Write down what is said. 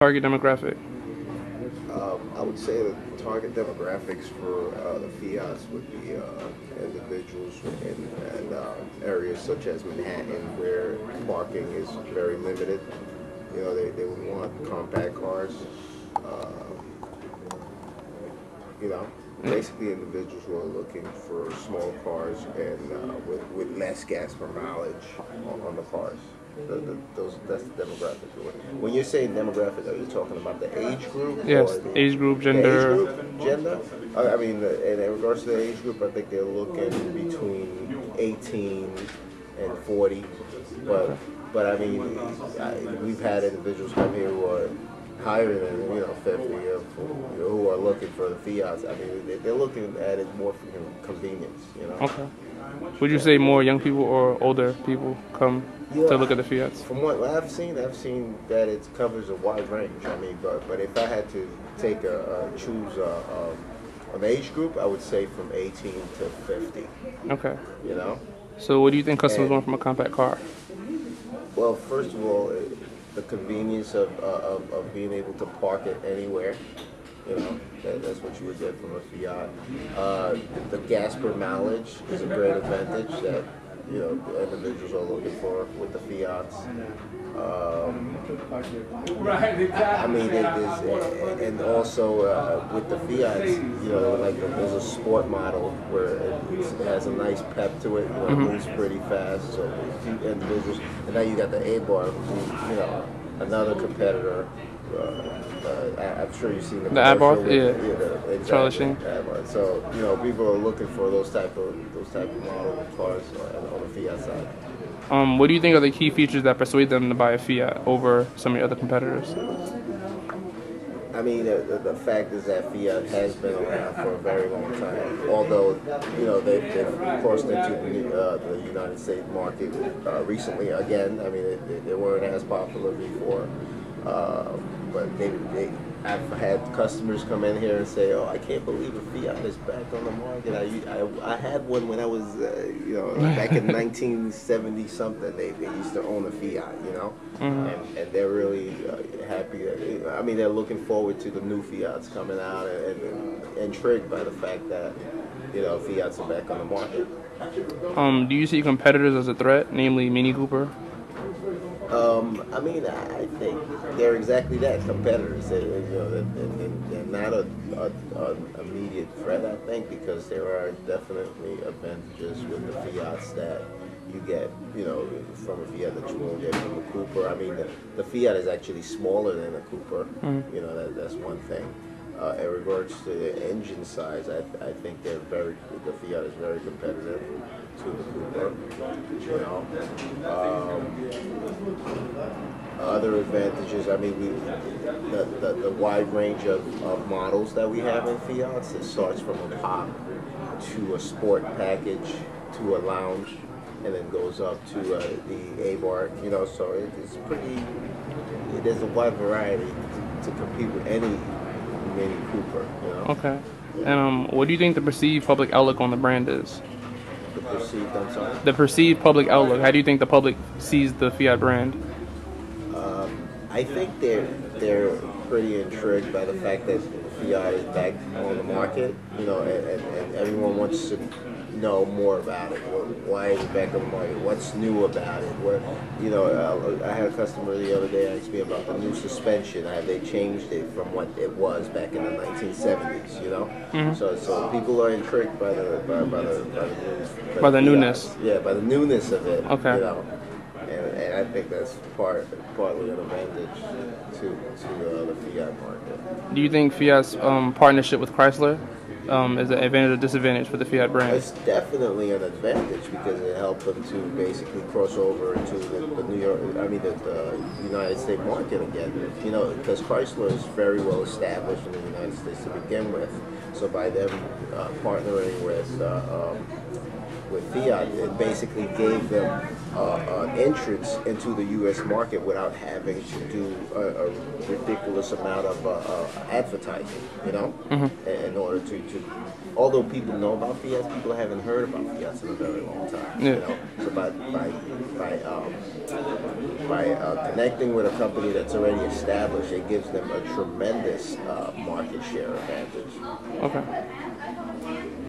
target demographic? I would say the target demographics for the Fiats would be individuals in areas such as Manhattan where parking is very limited. You know, they would want compact cars. Uh, you know, basically individuals who are looking for small cars and with less gas per mileage on the cars. That's the demographic. When you're saying demographic, are you talking about the age group? Yes, Or the age group, age gender. group, gender? I mean, in regards to the age group, I think they're looking between 18 and 40. But I mean, we've had individuals come here who are higher than 50 or who are looking for the Fiats. I mean, they're looking at it more for convenience. Okay. Would you say more young people or older people come to look at the Fiats? From what I've seen that it covers a wide range. I mean, but if I had to choose an age group, I would say from 18 to 50. Okay. You know. So what do you think customers want from a compact car? Well, first of all, the convenience of being able to park it anywhere. You know, that's what you would get from a Fiat. The gas per mileage is a great advantage that individuals are looking for with the Fiats. I mean, and also with the Fiats, like there's a sport model where it has a nice pep to it. It moves pretty fast. So individuals, and now you got the A-Bar, another competitor. I'm sure you've seen the Abarth, exactly, Charlie Sheen. So people are looking for those type of model cars on the Fiat side. What do you think are the key features that persuade them to buy a Fiat over some of your other competitors? I mean, the fact is that Fiat has been around for a very long time. Although, they've crossed into the United States market recently again. I mean, they weren't as popular before. But I've had customers come in here and say, "Oh, I can't believe a Fiat is back on the market. I had one when I was, back in 1970 something. They used to own a Fiat, and they're really happy. They're looking forward to the new Fiats coming out and intrigued by the fact that Fiats are back on the market." Do you see competitors as a threat, namely Mini Cooper? I think they're exactly that, competitors. They're not an immediate threat, I think, because there are definitely advantages with the Fiats that you get, from a Fiat that you won't get from a Cooper. I mean, the Fiat is actually smaller than a Cooper. That's one thing. In regards to the engine size, I think the Fiat is very competitive to the Cooper. Other advantages, the wide range of models that we have in Fiats, it starts from a pop to a sport package to a lounge, and then goes up to the A-Bar, so it's pretty, there's a wide variety to compete with any Mini Cooper, Okay. And what do you think the perceived public outlook on the brand is? The perceived, I'm sorry? The perceived public outlook. How do you think the public sees the Fiat brand? I think they're pretty intrigued by the fact that Fiat is back on the market, and everyone wants to know more about it. Why is it back on the market? What's new about it? I had a customer the other day ask me about the new suspension. Have they changed it from what it was back in the 1970s? So people are intrigued by the newness. Yeah, by the newness of it. Okay. And I think that's partly an advantage to the Fiat market. Do you think Fiat's partnership with Chrysler is an advantage or disadvantage for the Fiat brand? It's definitely an advantage because it helped them to basically cross over into the United States market again. Because Chrysler is very well established in the United States to begin with. So by them partnering with with fiat, it basically gave them entrance into the U.S. market without having to do a ridiculous amount of advertising, you know, in order to. Although people know about fiats, people haven't heard about fiats in a very long time. Yeah. You know, so by connecting with a company that's already established, it gives them a tremendous market share advantage. Okay.